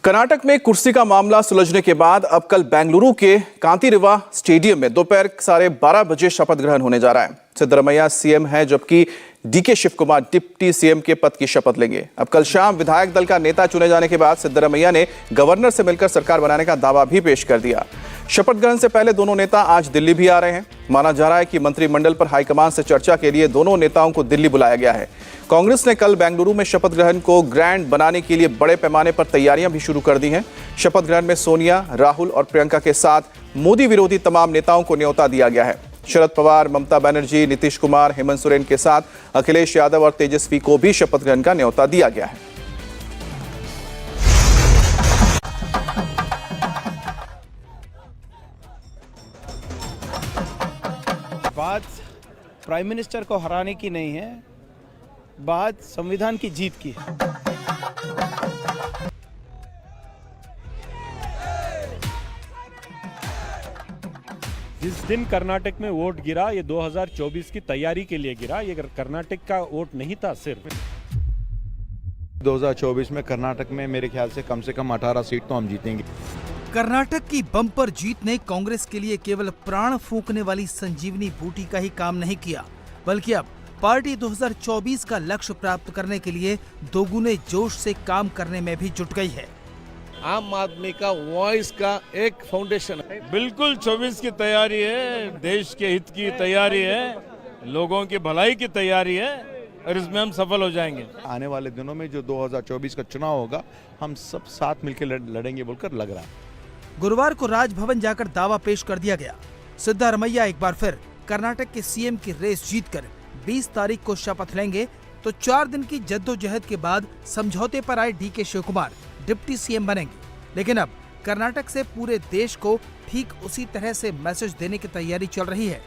कर्नाटक में कुर्सी का मामला सुलझने के बाद अब कल बेंगलुरु के कांतिरवा स्टेडियम में दोपहर 12:30 बजे शपथ ग्रहण होने जा रहा है। सिद्धरमैया सीएम है, जबकि DK Shivakumar deputy CM के पद की शपथ लेंगे। अब कल शाम विधायक दल का नेता चुने जाने के बाद सिद्धरमैया ने गवर्नर से मिलकर सरकार बनाने का दावा भी पेश कर दिया। शपथ ग्रहण से पहले दोनों नेता आज दिल्ली भी आ रहे हैं। माना जा रहा है कि मंत्रिमंडल पर हाईकमान से चर्चा के लिए दोनों नेताओं को दिल्ली बुलाया गया है। कांग्रेस ने कल बेंगलुरु में शपथ ग्रहण को ग्रैंड बनाने के लिए बड़े पैमाने पर तैयारियां भी शुरू कर दी हैं। शपथ ग्रहण में सोनिया, राहुल और प्रियंका के साथ मोदी विरोधी तमाम नेताओं को न्योता दिया गया है। शरद पवार, ममता बनर्जी, नीतीश कुमार, हेमंत सोरेन के साथ अखिलेश यादव और तेजस्वी को भी शपथ ग्रहण का न्योता दिया गया है। बात प्राइम मिनिस्टर को हराने की नहीं है, बात संविधान की जीत की है। जिस दिन कर्नाटक में वोट गिरा, ये 2024 की तैयारी के लिए गिरा। ये कर्नाटक का वोट नहीं था। सिर्फ 2024 में कर्नाटक में मेरे ख्याल से कम 18 सीट तो हम जीतेंगे। कर्नाटक की बम्पर जीत ने कांग्रेस के लिए केवल प्राण फूंकने वाली संजीवनी बूटी का ही काम नहीं किया, बल्कि अब पार्टी 2024 का लक्ष्य प्राप्त करने के लिए दोगुने जोश से काम करने में भी जुट गई है। आम आदमी का वॉइस का एक फाउंडेशन है। बिल्कुल 24 की तैयारी है, देश के हित की तैयारी है, लोगों की भलाई की तैयारी है और इसमें हम सफल हो जाएंगे। आने वाले दिनों में जो 2024 का चुनाव होगा, हम सब साथ मिलकर लड़ेंगे बोलकर लग रहा है। गुरुवार को राजभवन जाकर दावा पेश कर दिया गया। सिद्धरमैया एक बार फिर कर्नाटक के सीएम की रेस जीतकर 20 तारीख को शपथ लेंगे, तो 4 दिन की जद्दोजहद के बाद समझौते पर आए DK Shivakumar deputy CM बनेंगे। लेकिन अब कर्नाटक से पूरे देश को ठीक उसी तरह से मैसेज देने की तैयारी चल रही है,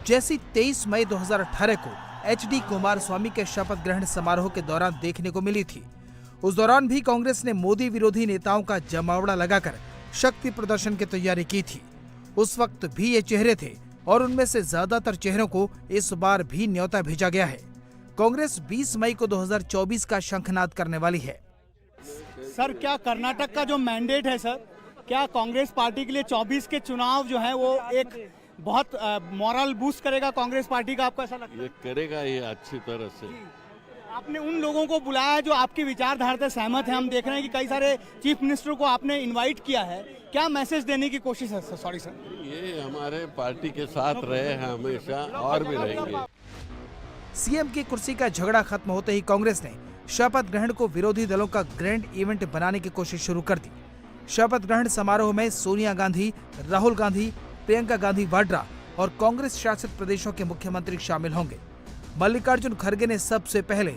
जैसी 23 मई 2018 को एचडी कुमारस्वामी के शपथ ग्रहण समारोह के दौरान देखने को मिली थी। उस दौरान भी कांग्रेस ने मोदी विरोधी नेताओं का जमावड़ा लगाकर शक्ति प्रदर्शन की तैयारी की थी। उस वक्त भी ये चेहरे थे और उनमें से ज्यादातर चेहरों को इस बार भी न्योता भेजा गया है। कांग्रेस 20 मई को 2024 का शंखनाद करने वाली है। सर, क्या कर्नाटक का जो मैंडेट है सर, क्या कांग्रेस पार्टी के लिए 24 के चुनाव जो है वो एक बहुत मॉरल बूस्ट करेगा कांग्रेस पार्टी का? आपको ऐसा लगता है? ये करेगा ये अच्छी तरह से। आपने उन लोगों को बुलाया जो आपकी विचारधारा से सहमत है। हम देख रहे हैं कि कई सारे चीफ मिनिस्टर को आपने इनवाइट किया है। क्या मैसेज देने की कोशिश है सर? सॉरी सर, ये हमारे पार्टी के साथ रहे हैं हमेशा और भी रहेंगे। सीएम की कुर्सी का झगड़ा खत्म होते ही कांग्रेस ने शपथ ग्रहण को विरोधी दलों का ग्रैंड इवेंट बनाने की कोशिश शुरू कर दी। शपथ ग्रहण समारोह में सोनिया गांधी, राहुल गांधी, प्रियंका गांधी वाड्रा और कांग्रेस शासित प्रदेशों के मुख्यमंत्री शामिल होंगे। मल्लिकार्जुन खड़गे ने सबसे पहले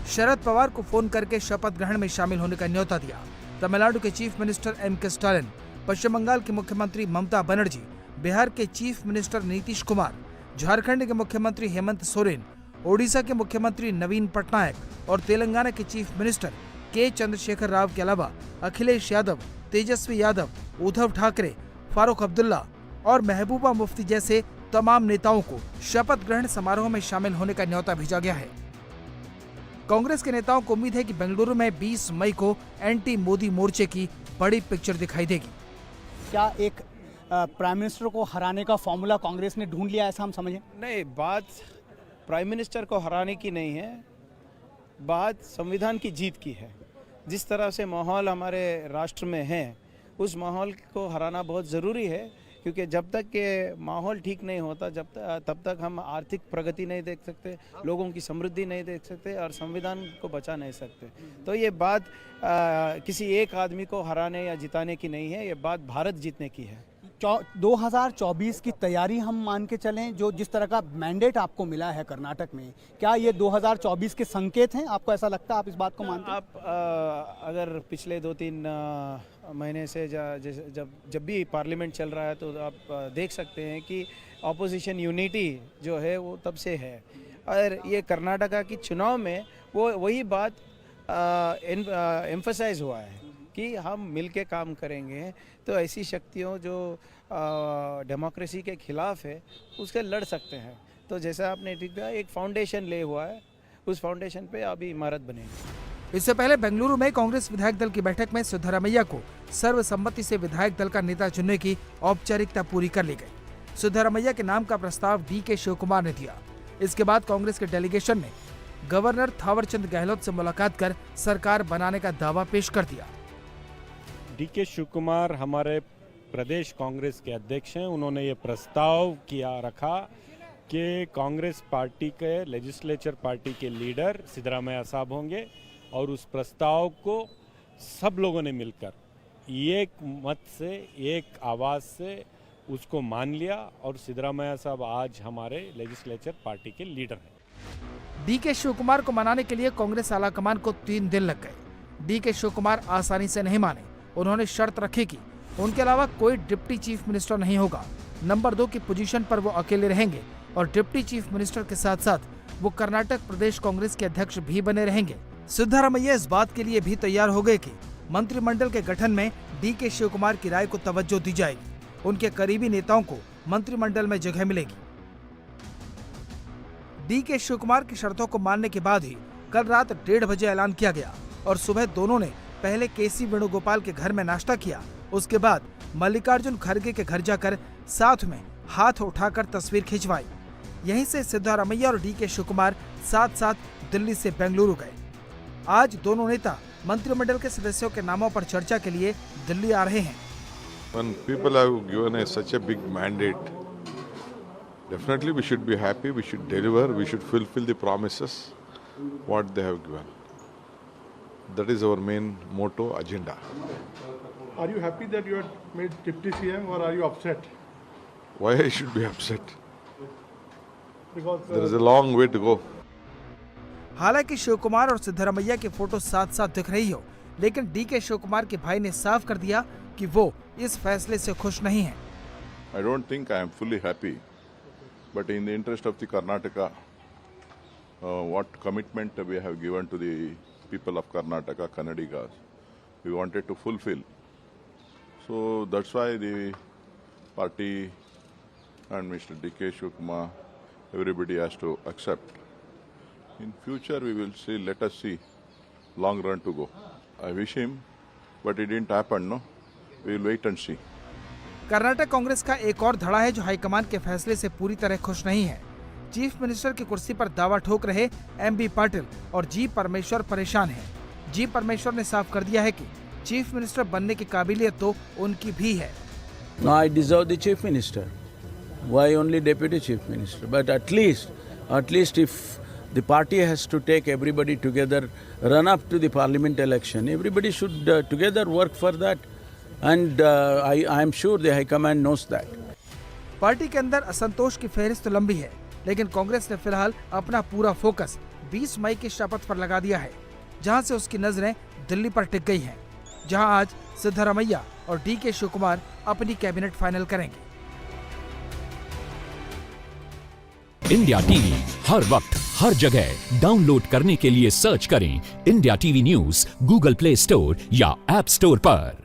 शरद पवार को फोन करके शपथ ग्रहण में शामिल होने का न्योता दिया। तमिलनाडु के चीफ मिनिस्टर एम.के. स्टालिन, पश्चिम बंगाल के मुख्यमंत्री ममता बनर्जी, बिहार के चीफ मिनिस्टर नीतीश कुमार, झारखंड के मुख्यमंत्री हेमंत सोरेन, ओडिशा के मुख्यमंत्री नवीन पटनायक और तेलंगाना के चीफ मिनिस्टर के. चंद्रशेखर राव के अलावा अखिलेश यादव, तेजस्वी यादव, उद्धव ठाकरे, फारूक अब्दुल्ला और महबूबा मुफ्ती जैसे तमाम नेताओं को शपथ ग्रहण समारोह में शामिल होने का न्योता भेजा गया है। कांग्रेस के नेताओं को उम्मीद है कि बेंगलुरु में 20 मई को एंटी मोदी मोर्चे की बड़ी पिक्चर दिखाई देगी। क्या एक प्राइम मिनिस्टर को हराने का फॉर्मूला कांग्रेस ने ढूंढ लिया, ऐसा हम समझें? नहीं, बात प्राइम मिनिस्टर को हराने की नहीं है, बात संविधान की जीत की है। जिस तरह से माहौल हमारे राष्ट्र में है, उस माहौल को हराना बहुत ज़रूरी है, क्योंकि जब तक के माहौल ठीक नहीं होता तब तक हम आर्थिक प्रगति नहीं देख सकते, लोगों की समृद्धि नहीं देख सकते और संविधान को बचा नहीं सकते। तो ये बात किसी एक आदमी को हराने या जिताने की नहीं है, ये बात भारत जीतने की है। 2024 की तैयारी हम मान के चलें, जो जिस तरह का मैंडेट आपको मिला है कर्नाटक में, क्या ये 2024 के संकेत हैं? आपको ऐसा लगता है? आप इस बात को मानते हैं? आप अगर पिछले 2-3 महीने से जब भी पार्लियामेंट चल रहा है, तो आप देख सकते हैं कि ऑपोजिशन यूनिटी जो है वो तब से है। और ये कर्नाटका की चुनाव में वही बात एम्फसाइज हुआ है कि हम मिल के काम करेंगे, तो ऐसी शक्तियों जो डेमोक्रेसी के खिलाफ है उससे लड़ सकते हैं। तो जैसा आपने ठीक कहा, एक फाउंडेशन ले हुआ है, उस फाउंडेशन पे अभी इमारत बनेगी। इससे पहले बेंगलुरु में कांग्रेस विधायक दल की बैठक में सिद्धरामैया को सर्वसम्मति से विधायक दल का नेता चुनने की औपचारिकता पूरी कर ली गई। सिद्धरामैया के नाम का प्रस्ताव डी.के. शिवकुमार ने दिया। इसके बाद कांग्रेस के डेलीगेशन ने गवर्नर थावरचंद गहलोत से मुलाकात कर सरकार बनाने का दावा पेश कर दिया। डी.के. शिवकुमार हमारे प्रदेश कांग्रेस के अध्यक्ष हैं। उन्होंने ये प्रस्ताव रखा कि कांग्रेस पार्टी के लेजिस्लेचर पार्टी के लीडर सिद्धरामैया साहब होंगे और उस प्रस्ताव को सब लोगों ने मिलकर एक मत से, एक आवाज़ से उसको मान लिया और सिद्धरामैया साहब आज हमारे लेजिस्लेचर पार्टी के लीडर हैं। डी.के. शिवकुमार को मनाने के लिए कांग्रेस आलाकमान को 3 दिन लग गए। डी.के. शिवकुमार आसानी से नहीं माने। उन्होंने शर्त रखी कि उनके अलावा कोई डिप्टी चीफ मिनिस्टर नहीं होगा। नंबर 2 की पोजीशन पर वो अकेले रहेंगे और डिप्टी चीफ मिनिस्टर के साथ साथ वो कर्नाटक प्रदेश कांग्रेस के अध्यक्ष भी बने रहेंगे। सिद्धरामैया इस बात के लिए भी तैयार हो गए कि मंत्रिमंडल के गठन में डी.के. शिवकुमार की राय को तवज्जो दी जाएगी। उनके करीबी नेताओं को मंत्रिमंडल में जगह मिलेगी। डी.के. शिवकुमार की शर्तों को मानने के बाद ही कल रात 1:30 बजे ऐलान किया गया और सुबह दोनों ने पहले के.सी. वेणुगोपाल के घर में नाश्ता किया। उसके बाद मल्लिकार्जुन खड़गे के घर जाकर साथ में हाथ उठाकर तस्वीर खिंचवाई। यहीं से सिद्धरामैया और डी.के. शिवकुमार साथ साथ दिल्ली से बेंगलुरु गए। आज दोनों नेता मंत्रिमंडल के सदस्यों के नामों पर चर्चा के लिए दिल्ली आ रहे हैं। When people have given such a big mandate, definitely we should be happy, we should deliver, we should fulfill the promises what they have given. That is our main motto, agenda. Are you happy that you had made Deputy CM or are you upset? Why I should be upset? Because there is a long way to go. हालांकि शिवकुमार और सिद्धरामैया की photo साथ साथ दिख रही हो, लेकिन DK. Shivkumar के भाई ने साफ कर दिया कि वो इस फैसले से खुश नहीं हैं। I don't think I am fully happy, but in the interest of the Karnataka, what commitment we have given to the people of Karnataka, Kannadigas, we wanted to fulfill. So that's why the party and Mr. D.K. Shivakumar, everybody has to accept. In future we will see, let us see, long run to go. I wish him, but it didn't happen, no? We will wait and see. Karnataka Congress का एक और धड़ा है जो high command के फैसले से पूरी तरह खुश नहीं है। चीफ मिनिस्टर की कुर्सी पर दावा ठोक रहे एम.बी. पाटिल और जी. परमेश्वर परेशान हैं। जी. परमेश्वर ने साफ कर दिया है कि चीफ मिनिस्टर बनने की काबिलियत तो उनकी भी है। No, I deserve the chief minister. Why only deputy chief minister? But at least if the party has to take everybody together, run up to the parliament election, everybody should together work for that. And I am sure the High Command knows that. Party के अंदर असंतोष की फहरिस्त लंबी है, लेकिन कांग्रेस ने फिलहाल अपना पूरा फोकस 20 मई की शपथ पर लगा दिया है, जहां से उसकी नजरें दिल्ली पर टिक गई हैं, जहां आज सिद्धरामैया और डी.के. शिवकुमार अपनी कैबिनेट फाइनल करेंगे। इंडिया टीवी हर वक्त हर जगह डाउनलोड करने के लिए सर्च करें India TV news Google play store या ऐप स्टोर पर।